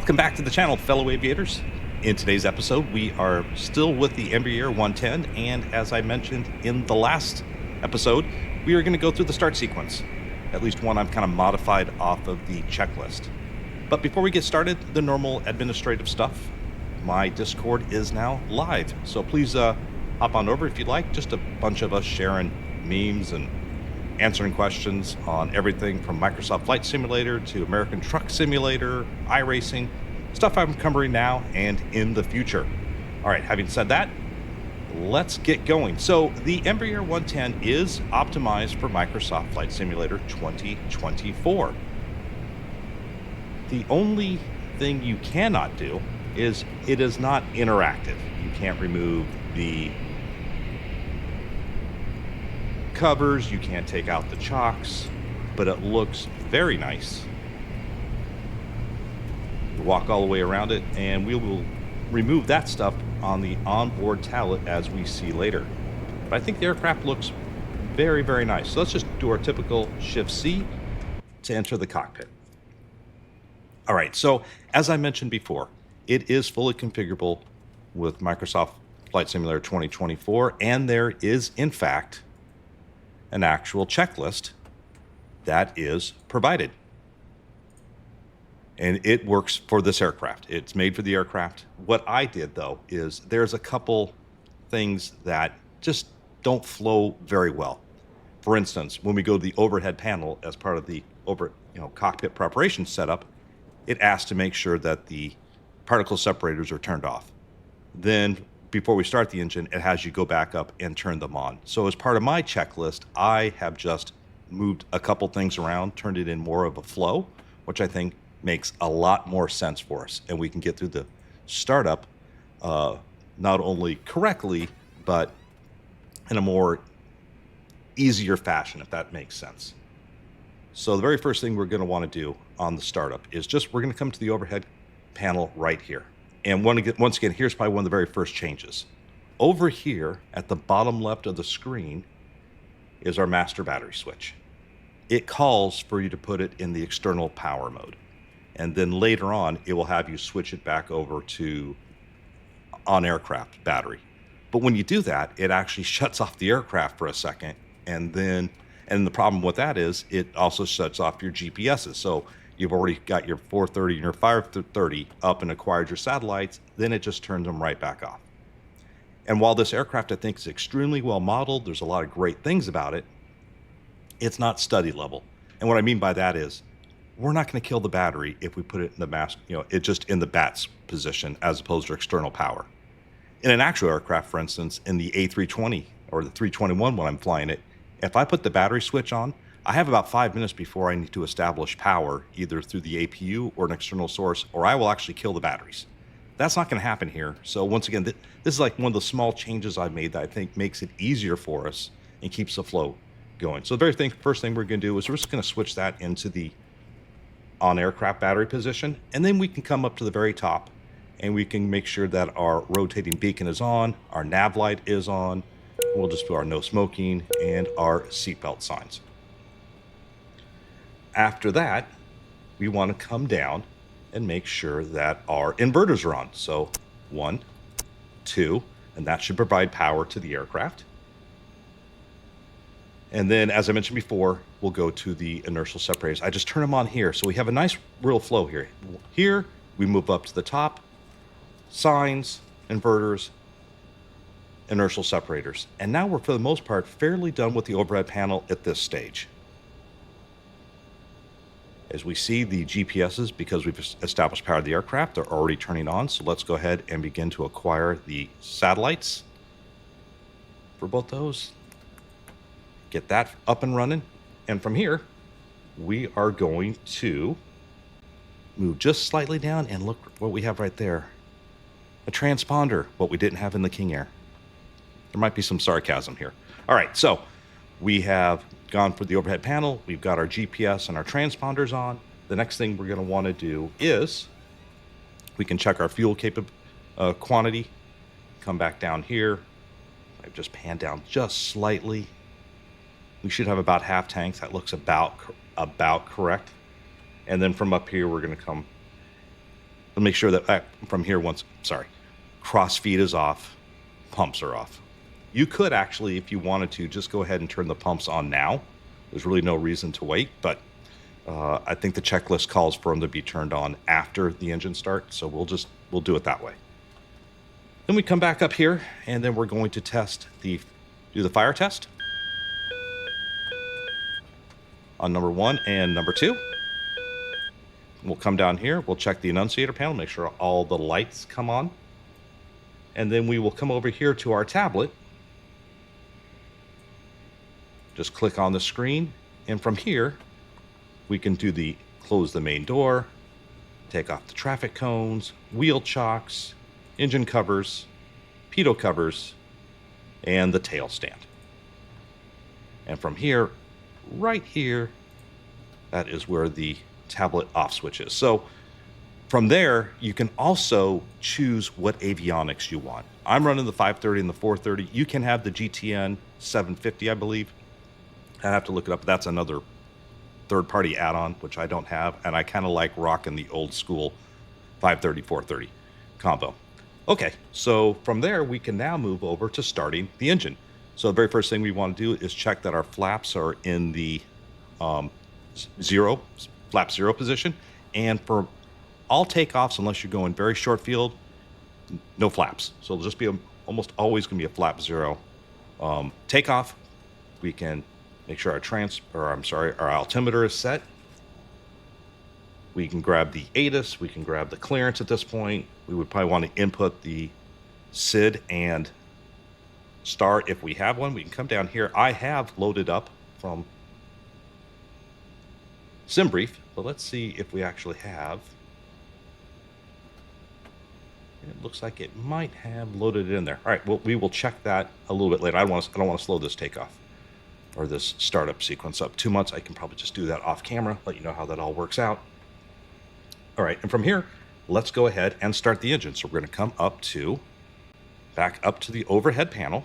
Welcome back to the channel, fellow aviators. In today's episode, we are still with the EMB110, and as I mentioned in the last episode, we are going to go through the start sequence. At least one I've kind of modified off of the checklist. But before we get started, the normal administrative stuff. My Discord is now live, so please hop on over if you'd like. Just a bunch of us sharing memes and answering questions on everything from Microsoft Flight Simulator to American Truck Simulator, iRacing, stuff I'm covering now and in the future. All right, having said that, let's get going. So the EMB110 is optimized for Microsoft Flight Simulator 2024. The only thing you cannot do is it is not interactive. You can't remove the covers, you can't take out the chocks, but it looks very nice. You walk all the way around it, and we will remove that stuff on the onboard tablet as we see later. But I think the aircraft looks very, very nice. So let's just do our typical Shift C to enter the cockpit. All right, so as I mentioned before, it is fully configurable with Microsoft Flight Simulator 2024, and there is, in fact, an actual checklist that is provided. And it works for this aircraft. It's made for the aircraft. What I did, though, is there's a couple things that just don't flow very well. For instance, when we go to the overhead panel as part of the cockpit preparation setup, it asks to make sure that the particle separators are turned off. Then before we start the engine, it has you go back up and turn them on. So as part of my checklist, I have just moved a couple things around, turned it in more of a flow, which I think makes a lot more sense for us. And we can get through the startup not only correctly, but in a more easier fashion, if that makes sense. So the very first thing we're going to want to do on the startup is we're going to come to the overhead panel right here. And once again, here's probably one of the very first changes. Over here at the bottom left of the screen is our master battery switch. It calls for you to put it in the external power mode. And then later on, it will have you switch it back over to on-aircraft battery. But when you do that, it actually shuts off the aircraft for a second. And the problem with that is it also shuts off your GPSs. So you've already got your 430 and your 530 up and acquired your satellites, then it just turns them right back off. And while this aircraft, I think, is extremely well modeled, there's a lot of great things about it, it's not study level. And what I mean by that is, we're not going to kill the battery if we put it in the just in the BATS position as opposed to external power. In an actual aircraft, for instance, in the A320 or the 321 when I'm flying it, if I put the battery switch on, I have about 5 minutes before I need to establish power, either through the APU or an external source, or I will actually kill the batteries. That's not going to happen here. So once again, this is like one of the small changes I've made that I think makes it easier for us and keeps the flow going. So the very first thing we're going to do is we're just going to switch that into the on-aircraft battery position, and then we can come up to the very top, and we can make sure that our rotating beacon is on, our nav light is on. We'll just do our no smoking and our seatbelt signs. After that, we want to come down and make sure that our inverters are on. So 1, 2, and that should provide power to the aircraft. And then, as I mentioned before, we'll go to the inertial separators. I just turn them on here, so we have a nice real flow here. Here, we move up to the top, signs, inverters, inertial separators. And now we're, for the most part, fairly done with the overhead panel at this stage. As we see, the GPSs, because we've established power of the aircraft, are already turning on. So let's go ahead and begin to acquire the satellites for both those. Get that up and running. And from here, we are going to move just slightly down, and look what we have right there. A transponder, what we didn't have in the King Air. There might be some sarcasm here. All right, so we have gone for the overhead panel. We've got our GPS and our transponders on. The next thing we're going to want to do is we can check our fuel quantity. Come back down here. I've just panned down just slightly. We should have about half tanks. That looks about correct. And then from up here, we're going to come And make sure that from here, cross feed is off, pumps are off. You could actually, if you wanted to, just go ahead and turn the pumps on now. There's really no reason to wait, but I think the checklist calls for them to be turned on after the engine start, so we'll do it that way. Then we come back up here, and then we're going to do the fire test on number 1 and number 2. We'll come down here, we'll check the annunciator panel, make sure all the lights come on. And then we will come over here to our tablet. Just click on the screen, and from here, we can do close the main door, take off the traffic cones, wheel chocks, engine covers, pitot covers, and the tail stand. And from here, right here, that is where the tablet off switch is. So from there, you can also choose what avionics you want. I'm running the 530 and the 430. You can have the GTN 750, I believe. I have to look it up. That's another third-party add-on, which I don't have, and I kind of like rocking the old school 530, 430 combo. Okay, so from there, we can now move over to starting the engine. So the very first thing we want to do is check that our flaps are in the flap zero position. And for all takeoffs, unless you're going very short field, no flaps. So it'll just be almost always going to be a flap zero. Takeoff, we can make sure our altimeter is set. We can grab the ATIS, we can grab the clearance at this point. We would probably want to input the SID and star if we have one. We can come down here. I have loaded up from SimBrief, but let's see if we actually have. It looks like it might have loaded it in there. All right, well, we will check that a little bit later. I don't want to slow this takeoff or this startup sequence up too much. I can probably just do that off camera, let you know how that all works out. All right, and from here, let's go ahead and start the engine. So we're going to come back up to the overhead panel.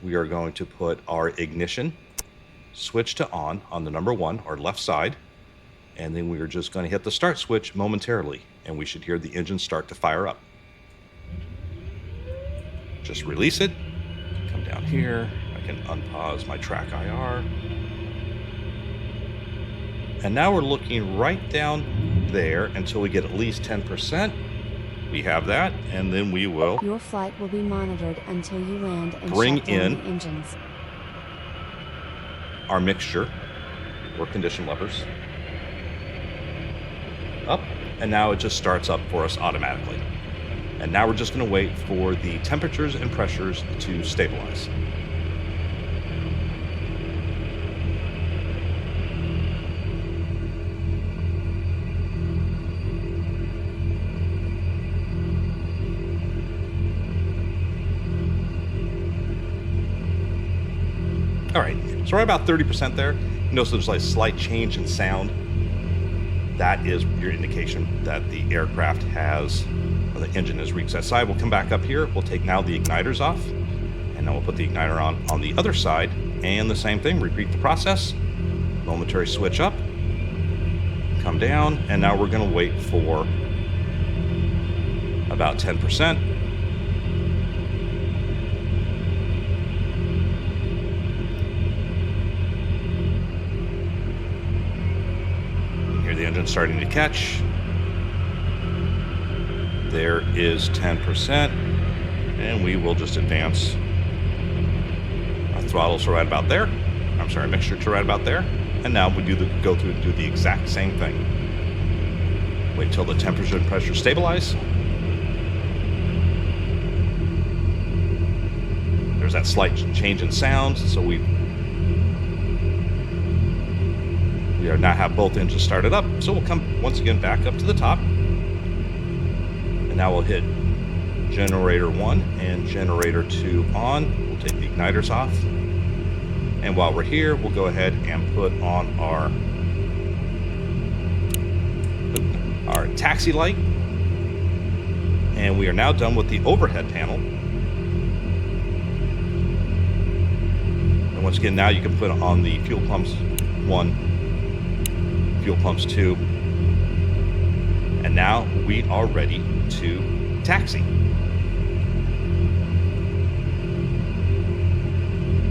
We are going to put our ignition switch to on the number 1, or left side. And then we are just going to hit the start switch momentarily, and we should hear the engine start to fire up. Just release it. Come down here. I can unpause my track IR. And now we're looking right down there until we get at least 10%. We have that, and then we will. Your flight will be monitored until you land and bring shut down in the engines. Our mixture or condition levers up, and now it just starts up for us automatically. And now we're just going to wait for the temperatures and pressures to stabilize. All right, so we're about 30% there. You notice there's like a slight change in sound. That is your indication that the aircraft or the engine has reached that side. We'll come back up here. We'll take now the igniters off, and then we'll put the igniter on the other side. And the same thing, repeat the process. Momentary switch up, come down, and now we're gonna wait for about 10%. The engine starting to catch. There is 10%, and we will just advance our throttles to right about there. I'm sorry, mixture to right about there. And now we go through and do the exact same thing. Wait till the temperature and pressure stabilize. There's that slight change in sound, so we now have both engines started up. So we'll come once again back up to the top, and now we'll hit generator 1 and generator 2 on. We'll take the igniters off, and while we're here, we'll go ahead and put on our taxi light, and we are now done with the overhead panel. And once again, now you can put on the fuel pumps 1, fuel pumps 2, and now we are ready to taxi.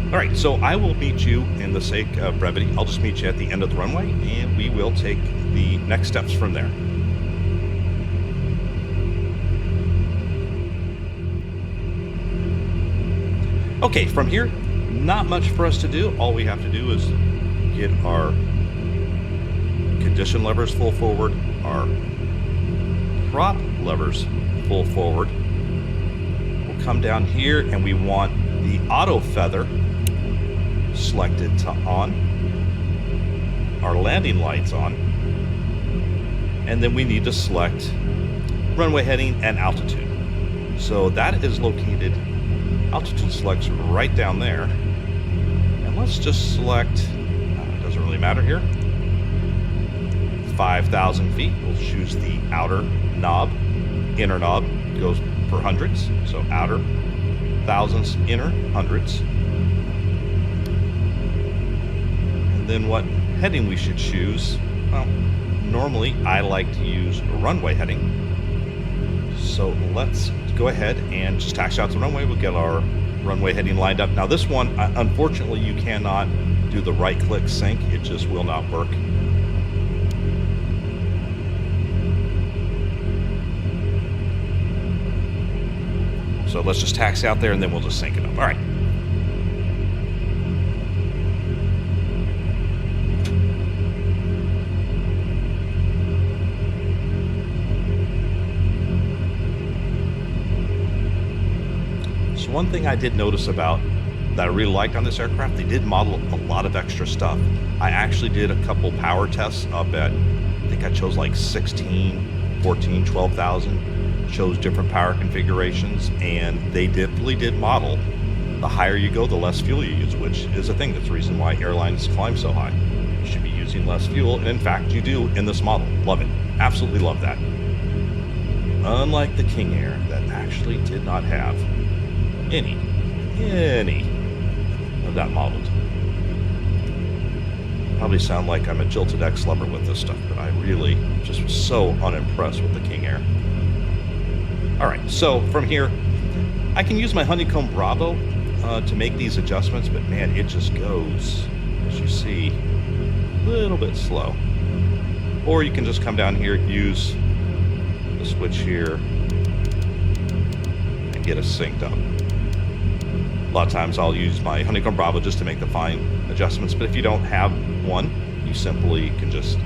All right, so I will meet you, in the sake of brevity, I'll just meet you at the end of the runway, and we will take the next steps from there. Okay, from here, not much for us to do. All we have to do is get our condition levers full forward, our prop levers full forward. We'll come down here and we want the auto feather selected to on, our landing lights on, and then we need to select runway heading and altitude. So that is located, altitude selects right down there. And let's just select, it doesn't really matter here, 5,000 feet. We'll choose the outer knob. Inner knob goes for hundreds, so outer thousands, inner hundreds. And then what heading we should choose? Well, normally I like to use runway heading. So let's go ahead and just taxi out to the runway. We'll get our runway heading lined up. Now this one, unfortunately, you cannot do the right-click sync. It just will not work. So let's just taxi out there and then we'll just sync it up. All right. So one thing I did notice about that I really liked on this aircraft, they did model a lot of extra stuff. I actually did a couple power tests up at, I think I chose like 16, 14, 12,000. Chose different power configurations, and they really did model the higher you go, the less fuel you use, which is a thing. That's the reason why airlines climb so high. You should be using less fuel, and in fact, you do in this model. Love it. Absolutely love that. Unlike the King Air, that actually did not have any of that modeled. Probably sound like I'm a jilted ex-lover with this stuff, but I really just was so unimpressed with the King Air. All right, so from here, I can use my Honeycomb Bravo to make these adjustments, but man, it just goes, as you see, a little bit slow. Or you can just come down here, use the switch here, and get us synced up. A lot of times I'll use my Honeycomb Bravo just to make the fine adjustments, but if you don't have one, you simply can just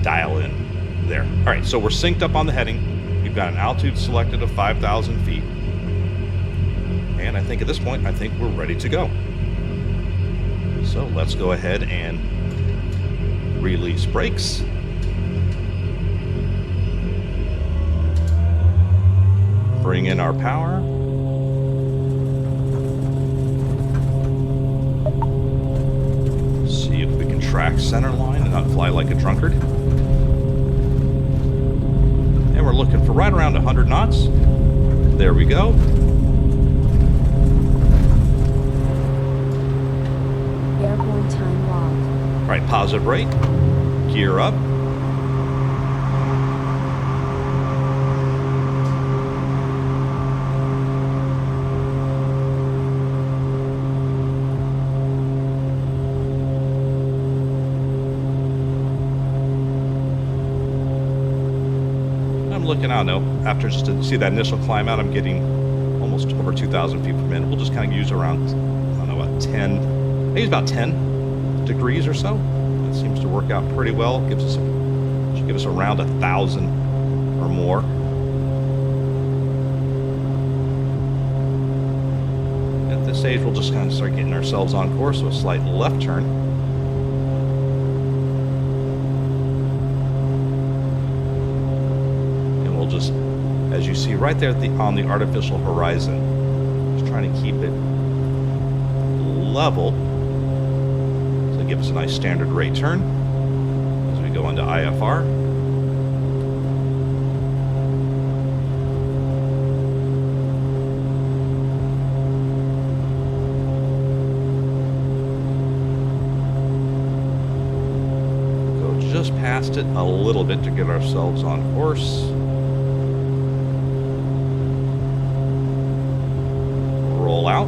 dial in there. All right, so we're synced up on the heading. We've got an altitude selected of 5,000 feet. And I think at this point, I think we're ready to go. So let's go ahead and release brakes. Bring in our power. See if we can track center line and not fly like a drunkard. We're looking for right around 100 knots. There we go. Airborne time logged. All right, positive rate. Gear up. Looking out now, after just to see that initial climb out, I'm getting almost over 2,000 feet per minute. We'll just kind of use around, I don't know, about 10, I use about 10 degrees or so. That seems to work out pretty well. Should give us around 1,000 or more. At this stage, we'll just kind of start getting ourselves on course with a slight left turn. Just, as you see right there on the artificial horizon, just trying to keep it level, so give us a nice standard rate turn as we go into IFR. Go just past adjust it a little bit to get ourselves on course. Roll out.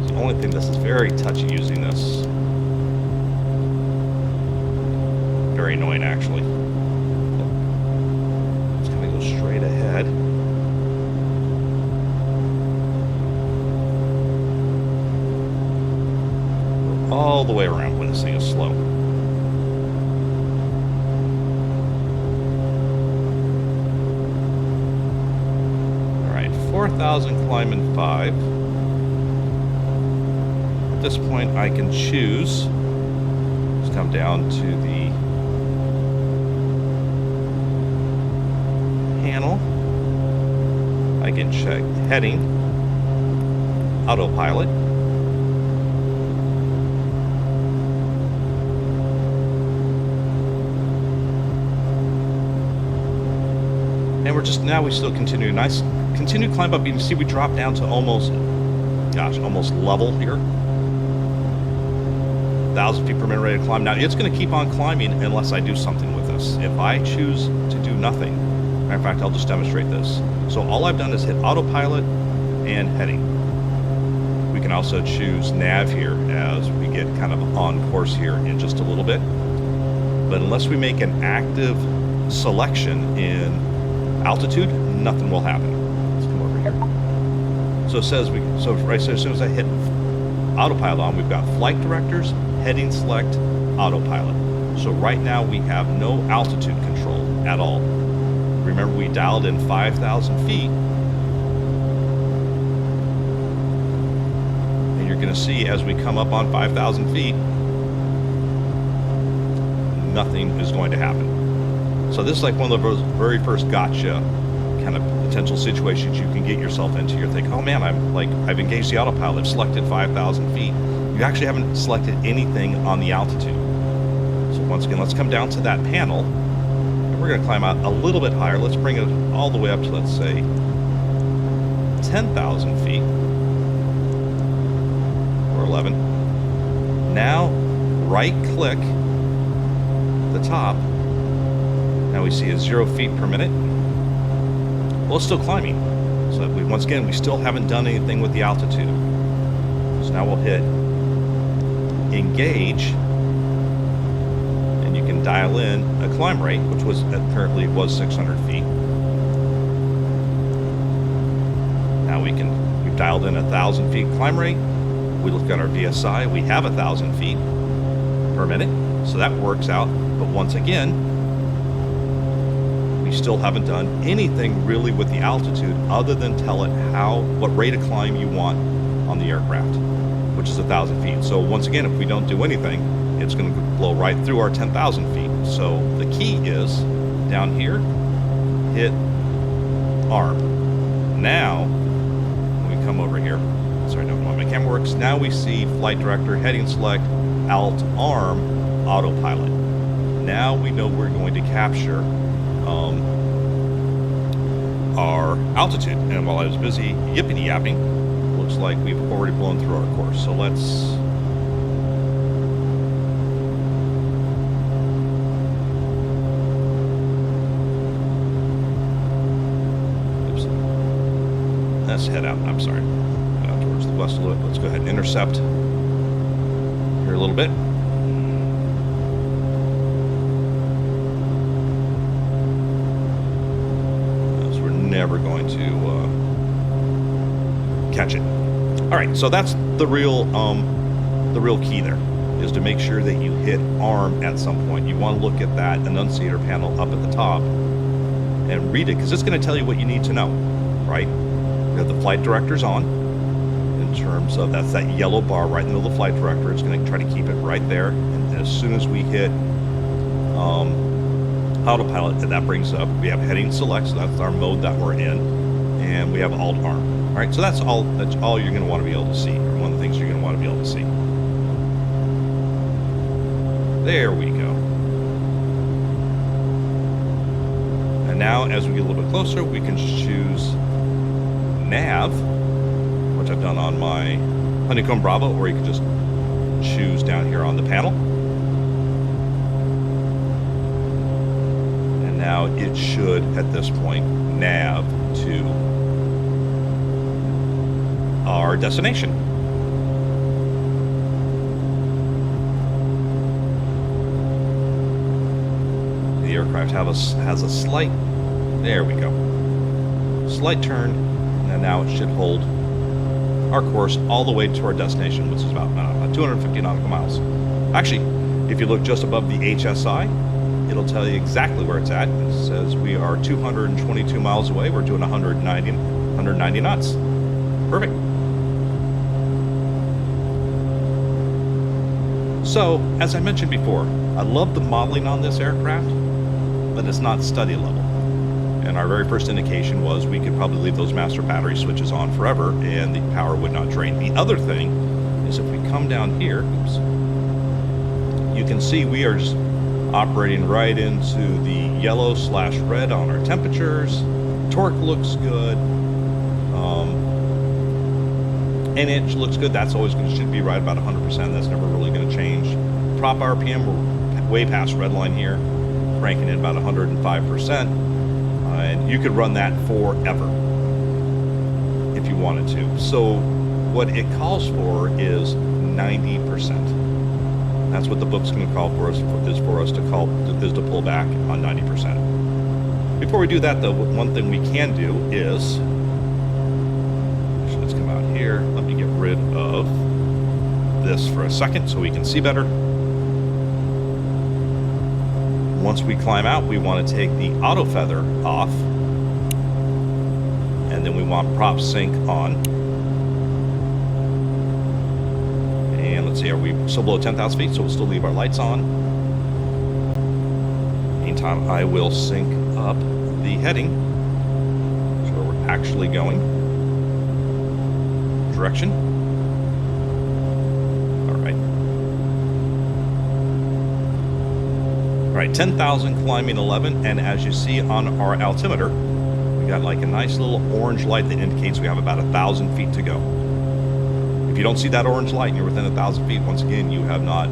It's the only thing, this is very touchy using this. Very annoying, actually. It's gonna go straight ahead. All the way around when this thing is slow. All right, 4,000 climb in 5. At this point, I can choose. Let's come down to the panel. I can check heading, autopilot. And we're just, now we still continue. Nice, continue to climb up. You can see we drop down to almost level here. 1,000 feet per minute rate of climb. Now it's going to keep on climbing unless I do something with this. If I choose to do nothing, matter of fact, I'll just demonstrate this. So all I've done is hit autopilot and heading. We can also choose nav here as we get kind of on course here in just a little bit. But unless we make an active selection in altitude, nothing will happen. Let's come over here. So it says as soon as I hit autopilot on, we've got flight directors, heading select, autopilot. So right now we have no altitude control at all. Remember, we dialed in 5,000 feet. And you're going to see as we come up on 5,000 feet, nothing is going to happen. So this is like one of those very first gotcha kind of potential situations you can get yourself into. You're thinking, oh man, I've engaged the autopilot, I've selected 5,000 feet. You actually haven't selected anything on the altitude. So once again, let's come down to that panel. And we're going to climb out a little bit higher. Let's bring it all the way up to, let's say, 10,000 feet. Or 11. Now, right click the top. Now we see a 0 feet per minute. Well, it's still climbing. So once again, we still haven't done anything with the altitude. So now we'll hit engage, and you can dial in a climb rate, which was currently was 600 feet. Now we've dialed in 1,000 feet climb rate. We look at our VSI, we have 1,000 feet per minute, so that works out. But once again, still haven't done anything really with the altitude other than tell it what rate of climb you want on the aircraft, which is 1,000 feet. So once again, if we don't do anything, it's going to blow right through our 10,000 feet. So the key is down here, hit arm. Now, when we come over here, sorry, no, my camera works. Now we see flight director, heading select, alt arm, autopilot. Now we know we're going to capture our altitude. And while I was busy yippity yapping, looks like we've already blown through our course. So let's head out. I'm sorry, head out towards the west a little bit. Let's go ahead and intercept here a little bit. Never going to catch it. All right, so that's the real key there, is to make sure that you hit arm at some point. You want to look at that annunciator panel up at the top and read it, because it's going to tell you what you need to know, right? You have the flight directors on, in terms of that's that yellow bar right in the middle of the flight director. It's going to try to keep it right there, and as soon as we hit autopilot, and that brings up, we have heading select, so that's our mode that we're in, and we have alt arm. All right, so that's all you're going to want to be able to see, or one of the things you're going to want to be able to see. There we go. And now, as we get a little bit closer, we can choose nav, which I've done on my Honeycomb Bravo, or you can just choose down here on the panel. And now it should, at this point, nav to our destination. The aircraft has a slight, there we go, slight turn, and now it should hold our course all the way to our destination, which is about 250 nautical miles. Actually, if you look just above the HSI, it'll tell you exactly where it's at. It says we are 222 miles away. We're doing 190 knots. Perfect. So, as I mentioned before, I love the modeling on this aircraft, but it's not study level. And our very first indication was we could probably leave those master battery switches on forever and the power would not drain. The other thing is if we come down here, oops, you can see we are just operating right into the yellow/red on our temperatures. Torque looks good. NH looks good. That's always going to should be right about 100%. That's never really going to change. Prop RPM, we're way past red line here, cranking at about 105%. And you could run that forever if you wanted to. So what it calls for is 90%. That's what the book's going to call for us, is to pull back on 90%. Before we do that, though, one thing we can do is, let's come out here. Let me get rid of this for a second so we can see better. Once we climb out, we want to take the auto feather off, and then we want prop sync on. And let's see, are we still below 10,000 feet? So we'll still leave our lights on. Meantime, I will sync up the heading, so where we're actually going. Direction. All right, 10,000 climbing 11, and as you see on our altimeter, we got like a nice little orange light that indicates we have about 1,000 feet to go. If you don't see that orange light and you're within 1,000 feet, once again, you have not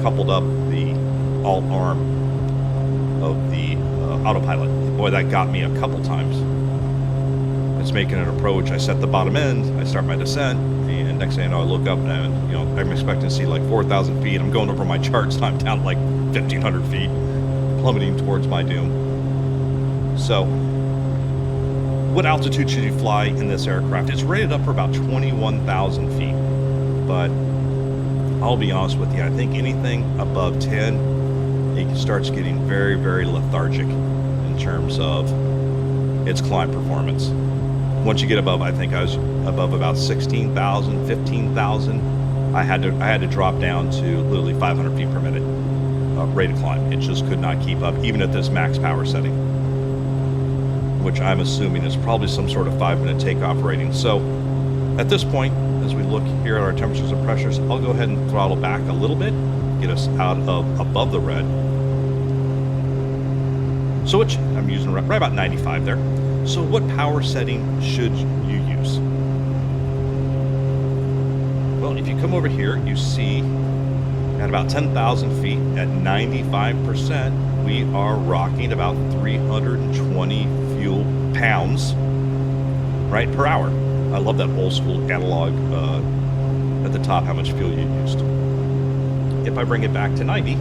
coupled up the alt arm of the autopilot. Boy, that got me a couple times. It's making an approach. I set the bottom end, I start my descent, and next thing I know, I look up and I'm expecting to see like 4,000 feet. I'm going over my charts and I'm down like 1,500 feet, plummeting towards my doom. So, what altitude should you fly in this aircraft? It's rated up for about 21,000 feet, but I'll be honest with you, I think anything above 10, it starts getting very, very lethargic in terms of its climb performance. Once you get above, I think I was above about 16,000, 15,000, I had to drop down to literally 500 feet per minute rate of climb. It just could not keep up, even at this max power setting, which I'm assuming is probably some sort of 5-minute takeoff rating. So at this point, as we look here at our temperatures and pressures, I'll go ahead and throttle back a little bit, get us out of above the red. So which I'm using right about 95 there. So what power setting should you use? Well, if you come over here, you see at about 10,000 feet at 95%, we are rocking about 320 fuel pounds, right, per hour. I love that old school analog at the top, how much fuel you used. If I bring it back to 90,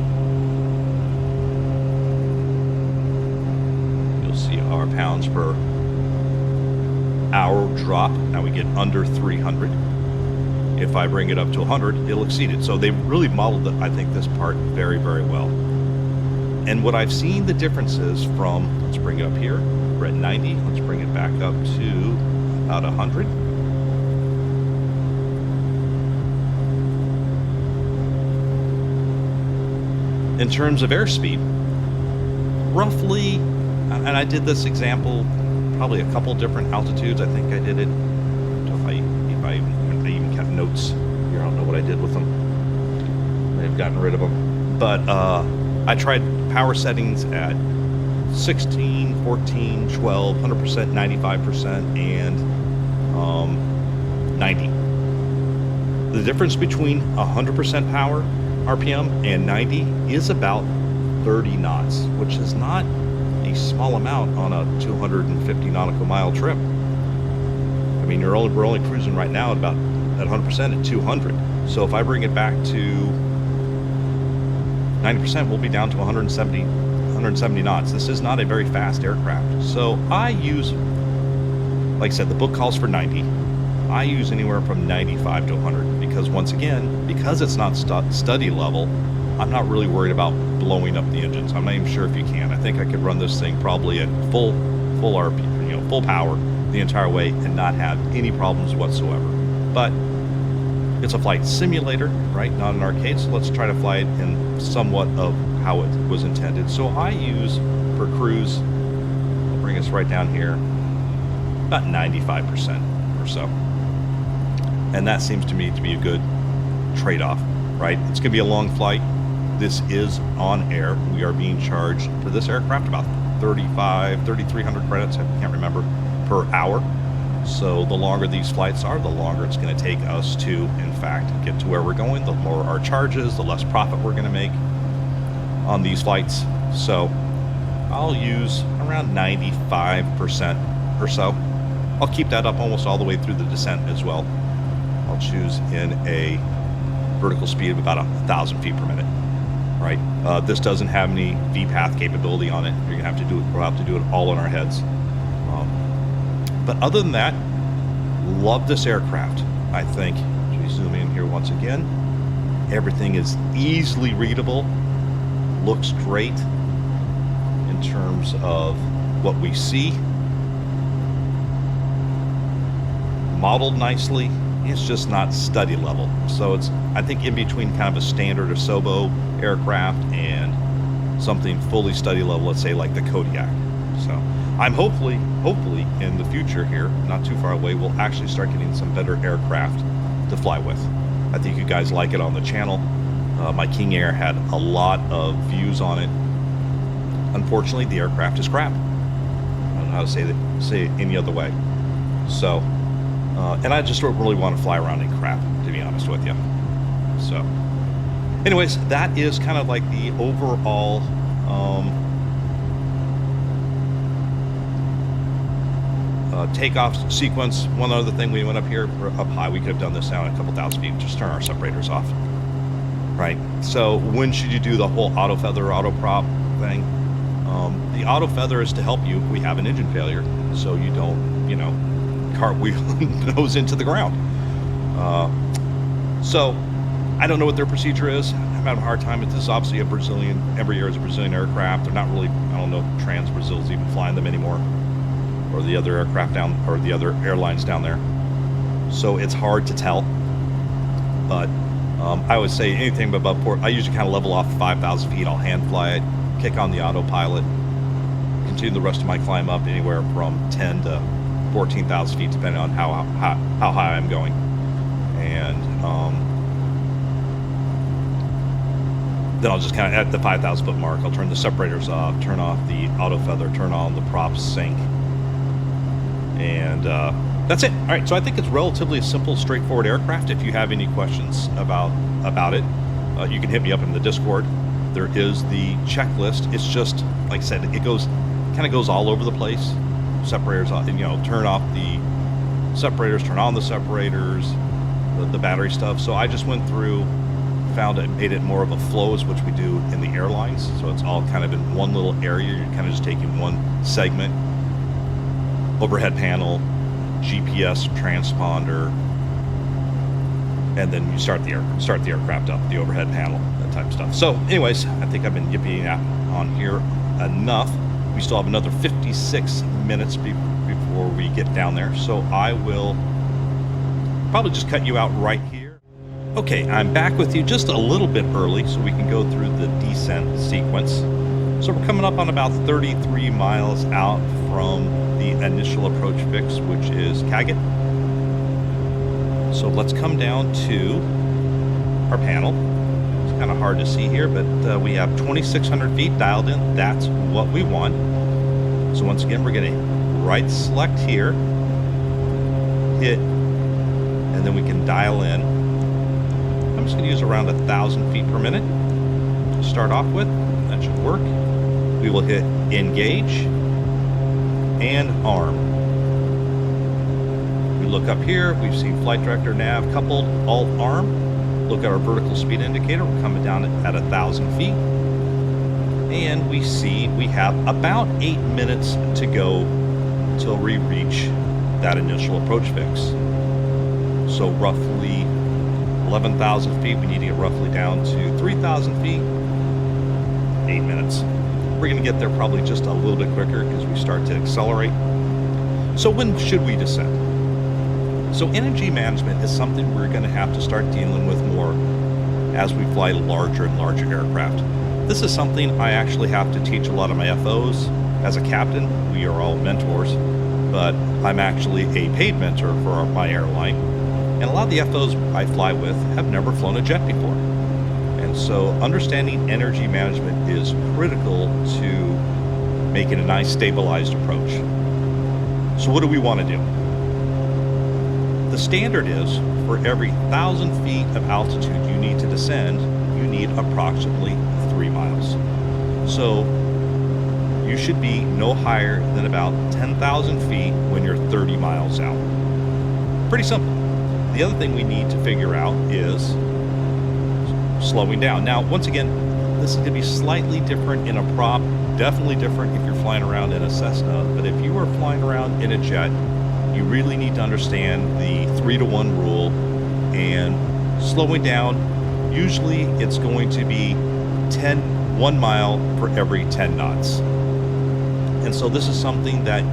you'll see our pounds per hour drop. Now we get under 300. If I bring it up to 100, it'll exceed it. So they really modeled, I think, this part very, very well. And what I've seen the differences from, let's bring it up here, we're at 90, let's bring it back up to about 100. In terms of airspeed, roughly, and I did this example probably a couple different altitudes. I think I did it, if I even kept notes here, I don't know what I did with them. I've gotten rid of them. But I tried power settings at 16, 14, 12, 100%, 95%, and 90. The difference between 100% power RPM and 90 is about 30 knots, which is not a small amount on a 250 nautical mile trip. I mean, we're only cruising right now at 100% at 200. So if I bring it back to 90%, we'll be down to 170 knots. This is not a very fast aircraft. So I use, like I said, the book calls for 90. I use anywhere from 95 to 100 because, once again, because it's not study level, I'm not really worried about blowing up the engines. I'm not even sure if you can. I think I could run this thing probably at full RP, full power the entire way and not have any problems whatsoever. But it's a flight simulator, right? Not an arcade. So let's try to fly it in somewhat of how it was intended. So I use for cruise, I'll bring us right down here, about 95% or so. And that seems to me to be a good trade-off, right? It's going to be a long flight. This is OnAir. We are being charged for this aircraft about 3,300 credits, I can't remember, per hour. So the longer these flights are, the longer it's going to take us to, in fact, get to where we're going. The more our charges, the less profit we're going to make on these flights. So I'll use around 95% or so. I'll keep that up almost all the way through the descent as well. I'll choose in a vertical speed of about 1,000 feet per minute, right? This doesn't have any V-path capability on it. We'll have to do it all in our heads. But other than that, love this aircraft. I think, should we zoom in here once again? Everything is easily readable, looks great in terms of what we see, modeled nicely. It's just not study level. So it's, I think, in between kind of a standard Asobo aircraft and something fully study level, let's say like the Kodiak. So I'm hopefully in the future here, not too far away, we'll actually start getting some better aircraft to fly with. I think you guys like it on the channel. My King Air had a lot of views on it. Unfortunately, the aircraft is crap. I don't know how to say it any other way. So, and I just don't really want to fly around in crap, to be honest with you. So, anyways, that is kind of like the overall takeoff sequence. One other thing, we went up here, up high. We could have done this down a couple thousand feet, just turn our separators off, right? So when should you do the whole auto feather, auto prop thing? The auto feather is to help you if we have an engine failure, so you don't, cartwheel nose into the ground. So I don't know what their procedure is. I'm having a hard time. This is obviously a Brazilian, every year is a Brazilian aircraft. They're not really, I don't know if Trans Brazil's even flying them anymore, or the other aircraft down, or the other airlines down there. So it's hard to tell. But I would say anything above port, I usually kind of level off 5,000 feet. I'll hand fly it, kick on the autopilot, continue the rest of my climb up anywhere from 10 to 14,000 feet, depending on how high I'm going. And then I'll just kind of, at the 5,000 foot mark, I'll turn the separators off, turn off the auto feather, turn on the props sync. And that's it. All right, so I think it's relatively a simple, straightforward aircraft. If you have any questions about it, you can hit me up in the Discord. There is the checklist. It's just, like I said, it kind of goes all over the place. Separators, turn off the separators, turn on the separators, the battery stuff. So I just went through, found it, made it more of a flows, which we do in the airlines. So it's all kind of in one little area. You're kind of just taking one segment. Overhead panel, GPS transponder, and then you start the aircraft up, the overhead panel, that type of stuff. So anyways, I think I've been yipping on here enough. We still have another 56 minutes before we get down there, so I will probably just cut you out right here. Okay, I'm back with you just a little bit early so we can go through the descent sequence. So we're coming up on about 33 miles out from the initial approach fix, which is Kaget. So let's come down to our panel. It's kind of hard to see here, but we have 2,600 feet dialed in. That's what we want. So once again, we're going to right select here, hit, and then we can dial in. I'm just going to use around 1,000 feet per minute to start off with. That should work. We will hit engage and arm. We look up here. We've seen flight director nav coupled, alt arm. Look at our vertical speed indicator. We're coming down at 1,000 feet. And we see we have about 8 minutes to go till we reach that initial approach fix. So roughly 11,000 feet, we need to get roughly down to 3,000 feet, 8 minutes. We're going to get there probably just a little bit quicker because we start to accelerate. So when should we descend? So energy management is something we're going to have to start dealing with more as we fly larger and larger aircraft. This is something I actually have to teach a lot of my FOs. As a captain, we are all mentors, but I'm actually a paid mentor for my airline. And a lot of the FOs I fly with have never flown a jet before. And so understanding energy management is critical to making a nice stabilized approach. So what do we want to do? The standard is for every 1,000 feet of altitude you need to descend, you need approximately 3 miles. So you should be no higher than about 10,000 feet when you're 30 miles out. Pretty simple. The other thing we need to figure out is slowing down. Now, once again, this is going to be slightly different in a prop, definitely different if you're flying around in a Cessna, but if you are flying around in a jet, you really need to understand the 3-to-1 rule, and slowing down, usually it's going to be 1 mile for every 10 knots. And so this is something that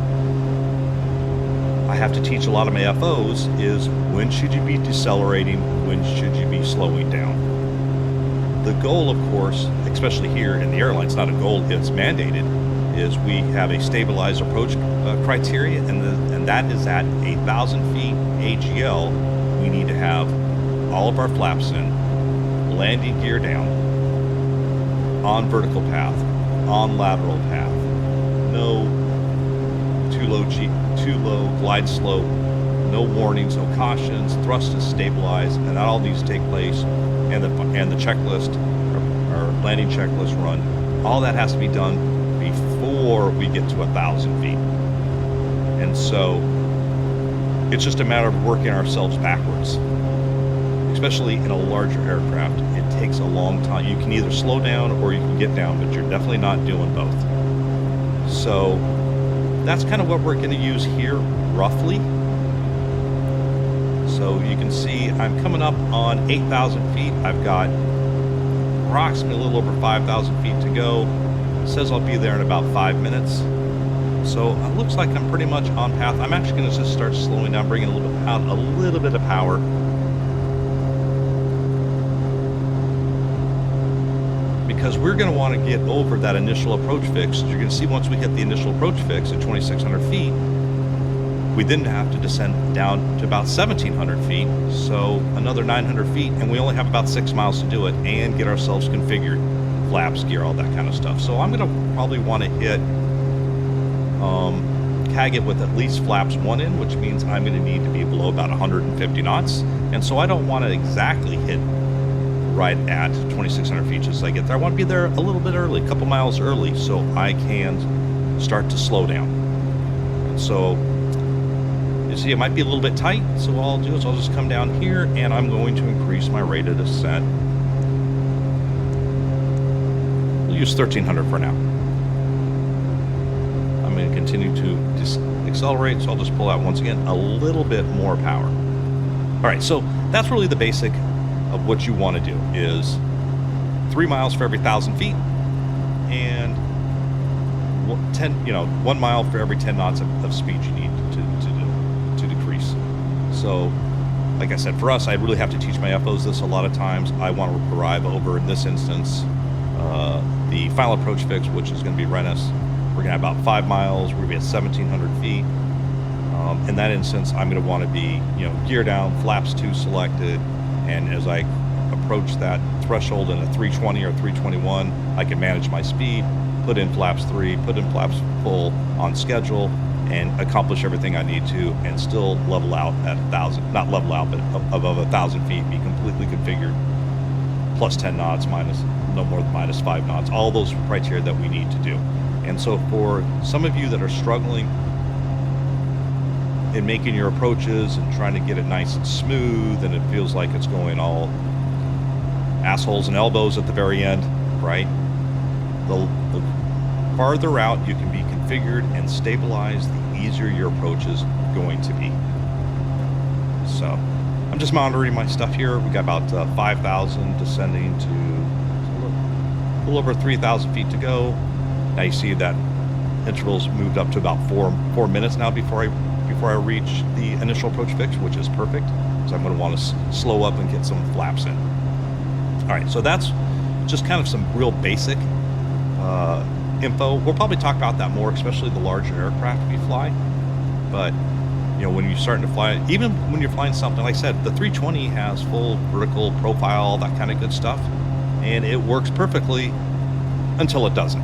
I have to teach a lot of my FOs is when should you be decelerating, when should you be slowing down. The goal, of course, especially here in the airline, it's not a goal, it's mandated, is we have a stabilized approach criteria, and that is at 1,000 feet AGL, we need to have all of our flaps in, landing gear down, on vertical path, on lateral path, no too low, glide slope, no warnings, no cautions, thrust is stabilized, and that all needs to take place, and the checklist, or landing checklist run, all that has to be done before we get to 1,000 feet. And so it's just a matter of working ourselves backwards. Especially in a larger aircraft, it takes a long time. You can either slow down or you can get down, but you're definitely not doing both. So that's kind of what we're going to use here, roughly. So you can see I'm coming up on 8,000 feet. I've got approximately a little over 5,000 feet to go. It says I'll be there in about 5 minutes. So it looks like I'm pretty much on path. I'm actually going to just start slowing down, bringing a little bit of power. Because we're going to want to get over that initial approach fix. You're going to see once we hit the initial approach fix at 2,600 feet, we then have to descend down to about 1,700 feet, so another 900 feet, and we only have about 6 miles to do it and get ourselves configured, flaps, gear, all that kind of stuff. So I'm going to probably want to hit CAG it with at least flaps 1 in, which means I'm going to need to be below about 150 knots, and so I don't want to exactly hit right at 2,600 feet just as I get there. I want to be there a little bit early, a couple miles early, so I can start to slow down. And so you see it might be a little bit tight, so all I'll do is I'll just come down here and I'm going to increase my rate of descent. We'll use 1,300 for now. I'm going to continue to accelerate, so I'll just pull out once again a little bit more power. All right, so that's really the basic of what you want to do is 3 miles for every 1,000 feet and 1 mile for every 10 knots of speed you need to decrease. So like I said, for us, I really have to teach my FOs this a lot of times. I want to arrive over, in this instance, the final approach fix, which is going to be Rennes. We're going to have about 5 miles. We're going to be at 1,700 feet. In that instance, I'm going to want to be, gear down, flaps 2 selected, and as I approach that threshold in a 320 or 321, I can manage my speed, put in flaps 3, put in flaps full on schedule, and accomplish everything I need to, and still level out at 1,000, not level out, but above 1,000 feet, be completely configured plus 10 knots, minus no more than minus 5 knots, all those criteria that we need to do. And so for some of you that are struggling in making your approaches and trying to get it nice and smooth, and it feels like it's going all assholes and elbows at the very end, right? The farther out you can be configured and stabilized, the easier your approach is going to be. So I'm just monitoring my stuff here. We got about 5,000 descending to a little over 3,000 feet to go. Now you see that interval's moved up to about four minutes now before I reach the initial approach fix, which is perfect. So I'm going to want to slow up and get some flaps in. All right, so that's just kind of some real basic info. We'll probably talk about that more, especially the larger aircraft we fly. But when you're starting to fly, even when you're flying something, like I said, the 320 has full vertical profile, that kind of good stuff, and it works perfectly until it doesn't,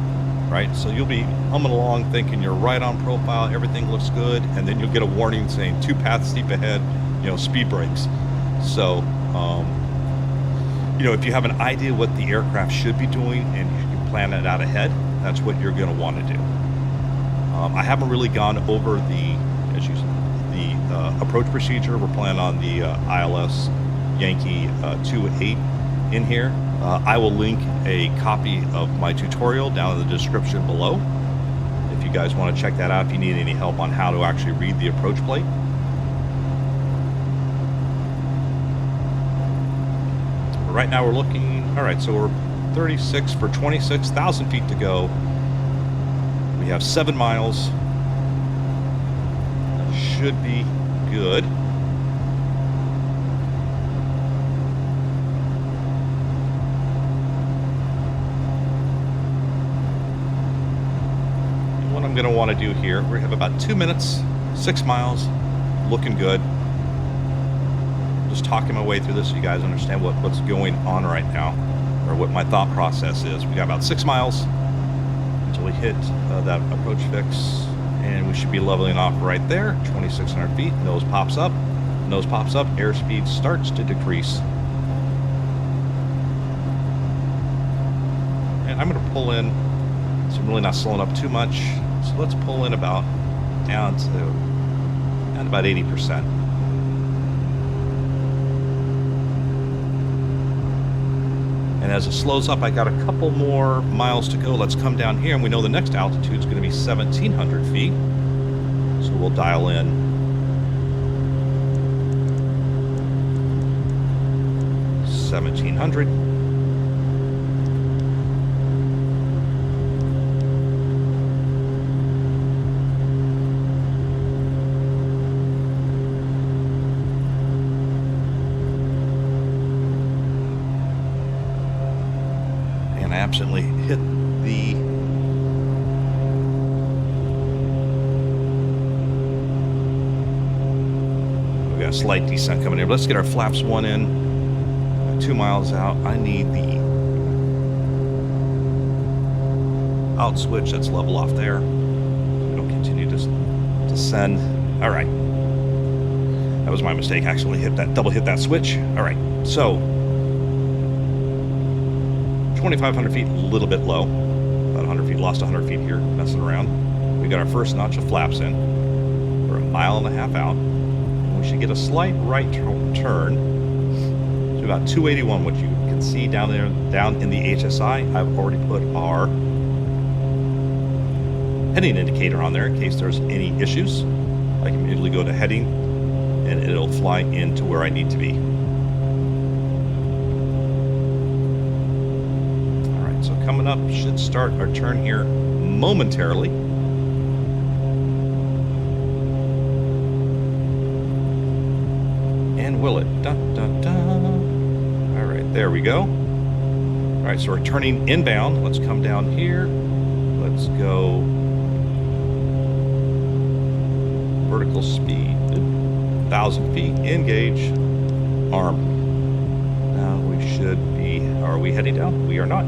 right? So you'll be humming along thinking you're right on profile, everything looks good, and then you'll get a warning saying 2 paths steep ahead, speed brakes. So, if you have an idea what the aircraft should be doing and you can plan it out ahead, that's what you're going to want to do. I haven't really gone over the approach procedure. We're planning on the ILS Yankee 28 in here. I will link a copy of my tutorial down in the description below if you guys want to check that out, if you need any help on how to actually read the approach plate. Right now we're looking, all right, so we're 36 for 26,000 feet to go. We have 7 miles. That should be good. And what I'm going to want to do here, we have about 2 minutes, 6 miles, looking good. Just talking my way through this so you guys understand what's going on right now, or what my thought process is. We got about 6 miles until we hit that approach fix, and we should be leveling off right there, 2,600 feet. Nose pops up, airspeed starts to decrease. And I'm going to pull in, so I'm really not slowing up too much. So let's pull in about down to about 80%. And as it slows up, I got a couple more miles to go. Let's come down here, and we know the next altitude is going to be 1,700 feet. So we'll dial in 1,700. Absently hit the we got a slight descent coming in. Let's get our flaps 1 in, 2 miles out. I need the out switch that's level off there. We don't continue to descend. All right, that was my mistake. Actually double hit that switch. All right, so 2,500 feet, a little bit low. About 100 feet, lost 100 feet here, messing around. We got our first notch of flaps in. We're 1.5 miles out. And we should get a slight right turn to about 281, which you can see down there, down in the HSI. I've already put our heading indicator on there in case there's any issues. I can immediately go to heading, and it'll fly into where I need to be. Coming up, should start our turn here momentarily. And will it? Dun, dun, dun. All right, there we go. All right, so we're turning inbound. Let's come down here. Let's go vertical speed, 1,000 feet, engage, arm. Now we should be, are we heading down? We are not.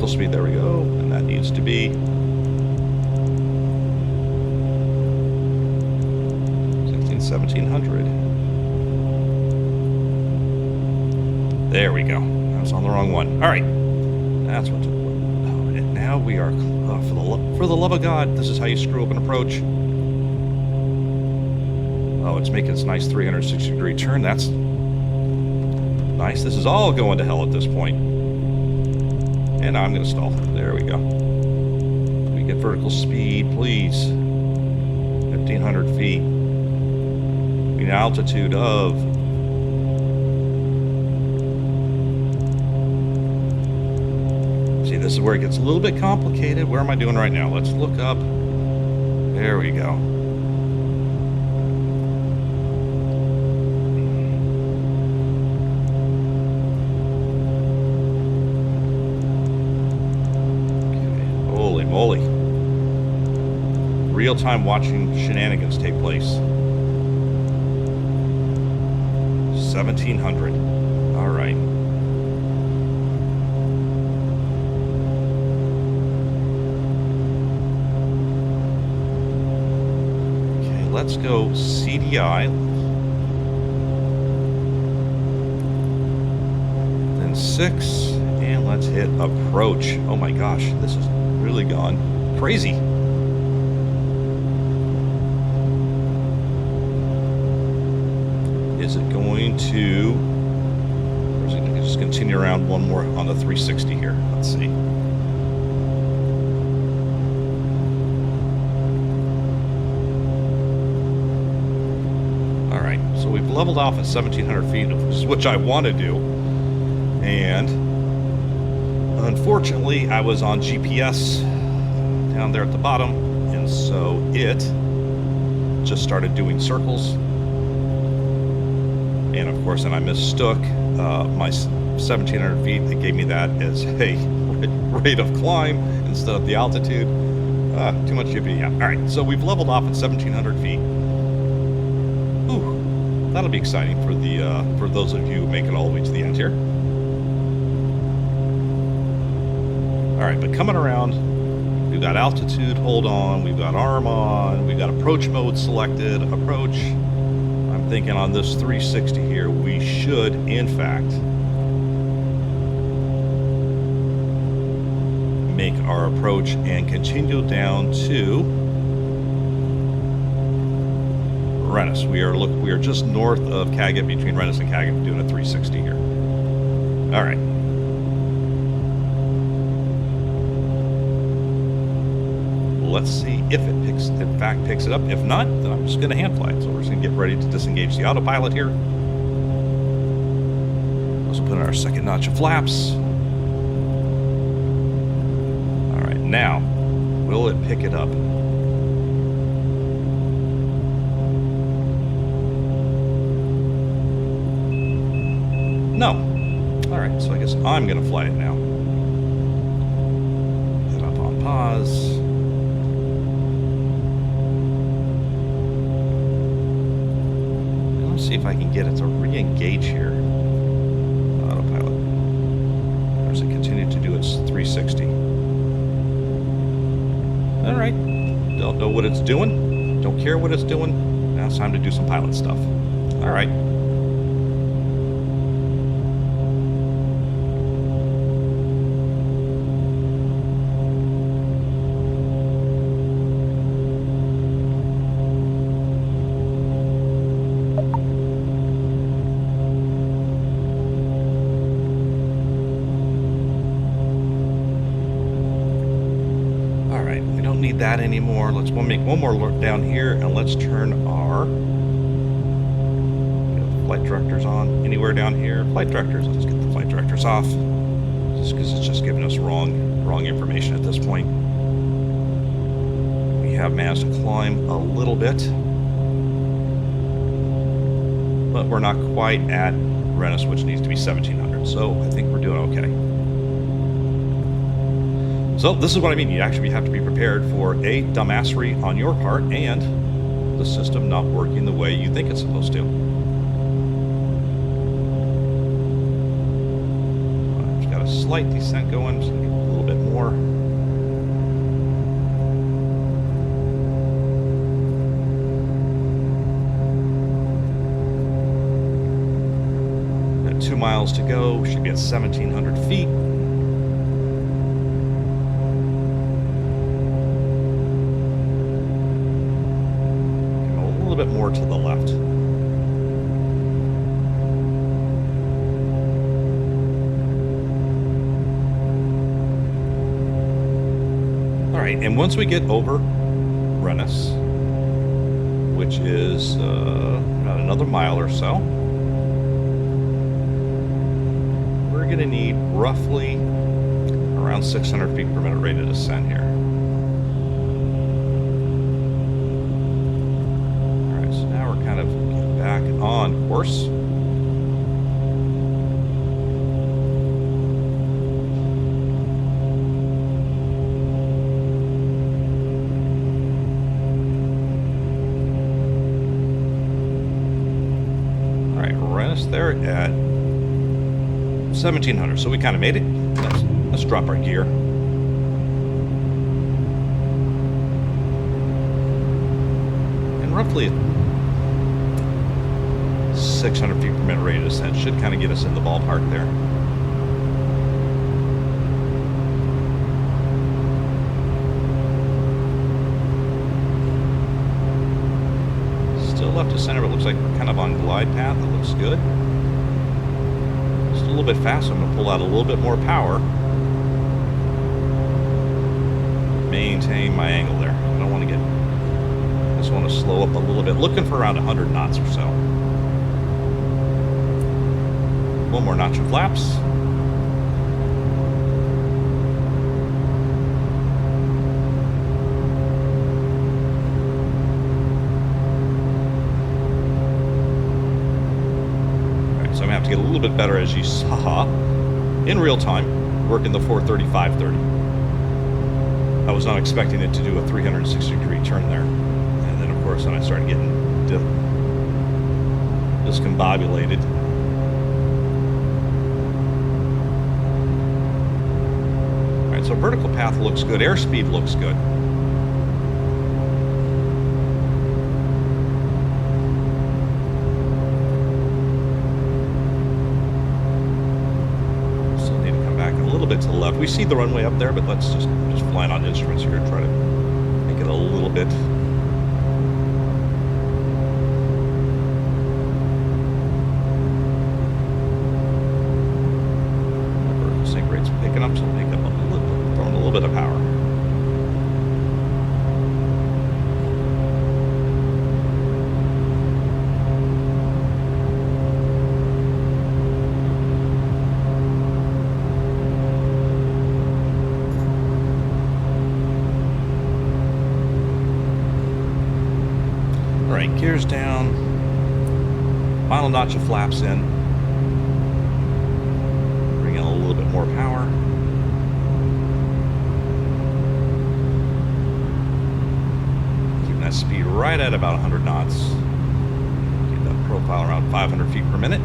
vertical speed. There we go. And that needs to be 1700. There we go. I was on the wrong one. All right. That's what. And now we are, for the love of God, this is how you screw up an approach. Oh, it's making this nice 360-degree turn. That's nice. This is all going to hell at this point. And now I'm going to stall. There we go. We get vertical speed, please. 1,500 feet. We need an altitude of... See, this is where it gets a little bit complicated. Where am I doing right now? Let's look up. There we go. Holy moly. Real-time watching shenanigans take place. 1700. All right. Okay, let's go CDI. Then 6, and let's hit approach. Oh my gosh, this is really gone crazy. Is it going to, or is it going to just continue around one more on the 360 here? Let's see. All right, so we've leveled off at 1,700 feet, which I want to do. And unfortunately, I was on GPS down there at the bottom, and so it just started doing circles. And of course, then I mistook my 1,700 feet. It gave me that as a rate of climb instead of the altitude. Too much GPS. Yeah. All right, so we've leveled off at 1,700 feet. Ooh, that'll be exciting for the for those of you who make it all the way to the end here. All right, but coming around, we've got altitude, hold on, we've got arm on, we've got approach mode selected, approach. I'm thinking on this 360 here, we should, in fact, make our approach and continue down to Rennes. We are just north of Cagat, between Rennes and Cagat, doing a 360 here. All right. Let's see if it in fact picks it up. If not, then I'm just going to hand fly it. So we're just going to get ready to disengage the autopilot here. Also put in our second notch of flaps. All right, now, will it pick it up? No. All right, so I guess I'm going to fly it now. Hit up on pause. See if I can get it to re-engage here. Autopilot. Or does it continue to do its 360? All right. Don't know what it's doing. Don't care what it's doing. Now it's time to do some pilot stuff. All right. That anymore. Let's make one more look down here, and let's turn our flight directors on. Anywhere down here, flight directors. Let's get the flight directors off, just because it's just giving us wrong information at this point. We have managed to climb a little bit, but we're not quite at Rennes, which needs to be 1,700. So I think we're doing okay. So this is what I mean. You actually have to be prepared for a dumbassery on your part and the system not working the way you think it's supposed to. I've got a slight descent going. Just gonna get a little bit more. Got 2 miles to go. Should be at 1,700 feet. A little bit more to the left. And once we get over Rennes, which is about another mile or so, we're going to need roughly around 600 feet per minute rate of descent here. All right, so now we're kind of back on course. There at 1,700, so we kind of made it. Let's drop our gear. And roughly 600 feet per minute rate of descent should kind of get us in the ballpark there. Still left to center, but it looks like we're kind of on glide path. It looks good. Just a little bit faster. I'm going to pull out a little bit more power. Maintain my angle there. I don't want to get... just want to slow up a little bit. Looking for around 100 knots or so. One more notch of flaps. Get a little bit better, as you saw in real time, working the 435-30. I was not expecting it to do a 360-degree turn there, and then of course when I started getting discombobulated. All right, so vertical path looks good, airspeed looks good. To the left. We see the runway up there, but let's just flying on instruments here, try to make it a little bit. Sync rate's picking up, so make up a little, throwing a little bit of power. Gears down, final notch of flaps in, bring in a little bit more power. Keeping that speed right at about 100 knots. Keep that profile around 500 feet per minute.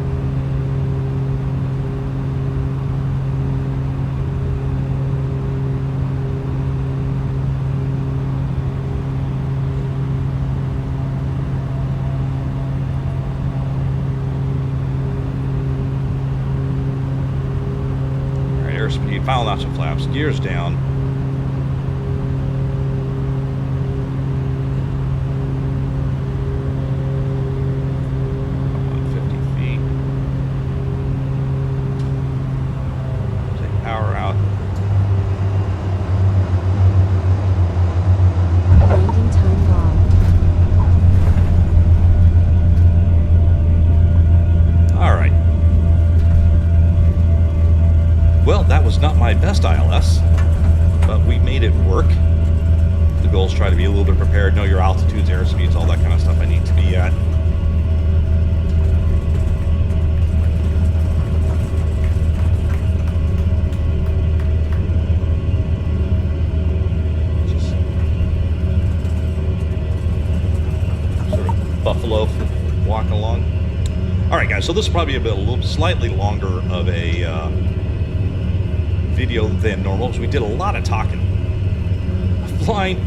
Speed, final notch of flaps, gears down. About 50 feet. Take power out. Landing time log. All right. Well, that was not my best ILS, but we made it work. The goal is try to be a little bit prepared, know your altitudes, airspeeds, all that kind of stuff I need to be at. Just sort of buffalo walking along. All right, guys, so this is probably a little slightly longer of a video than normal because we did a lot of talking. Flying,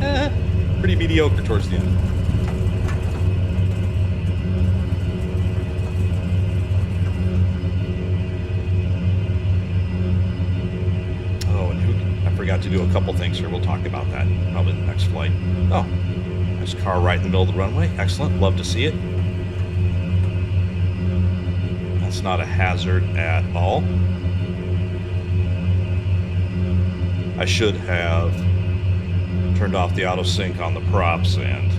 pretty mediocre towards the end. Oh, and I forgot to do a couple things here. We'll talk about that probably the next flight. Oh, there's a car right in the middle of the runway. Excellent. Love to see it. That's not a hazard at all. I should have turned off the auto sync on the props and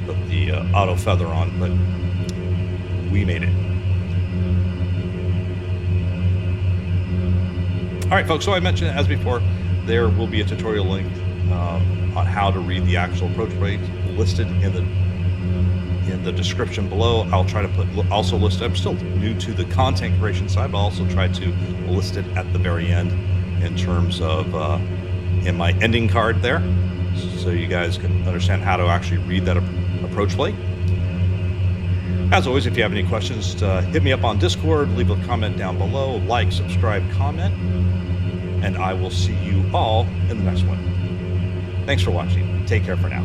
put the auto feather on, but we made it. All right, folks, so I mentioned as before, there will be a tutorial link on how to read the actual approach rate listed in the description below. I'll try to put also list. I'm still new to the content creation side, but I'll also try to list it at the very end in terms of in my ending card there, so you guys can understand how to actually read that approach plate. As always, if you have any questions, hit me up on Discord, leave a comment down below, like, subscribe, comment, and I will see you all in the next one. Thanks for watching. Take care for now.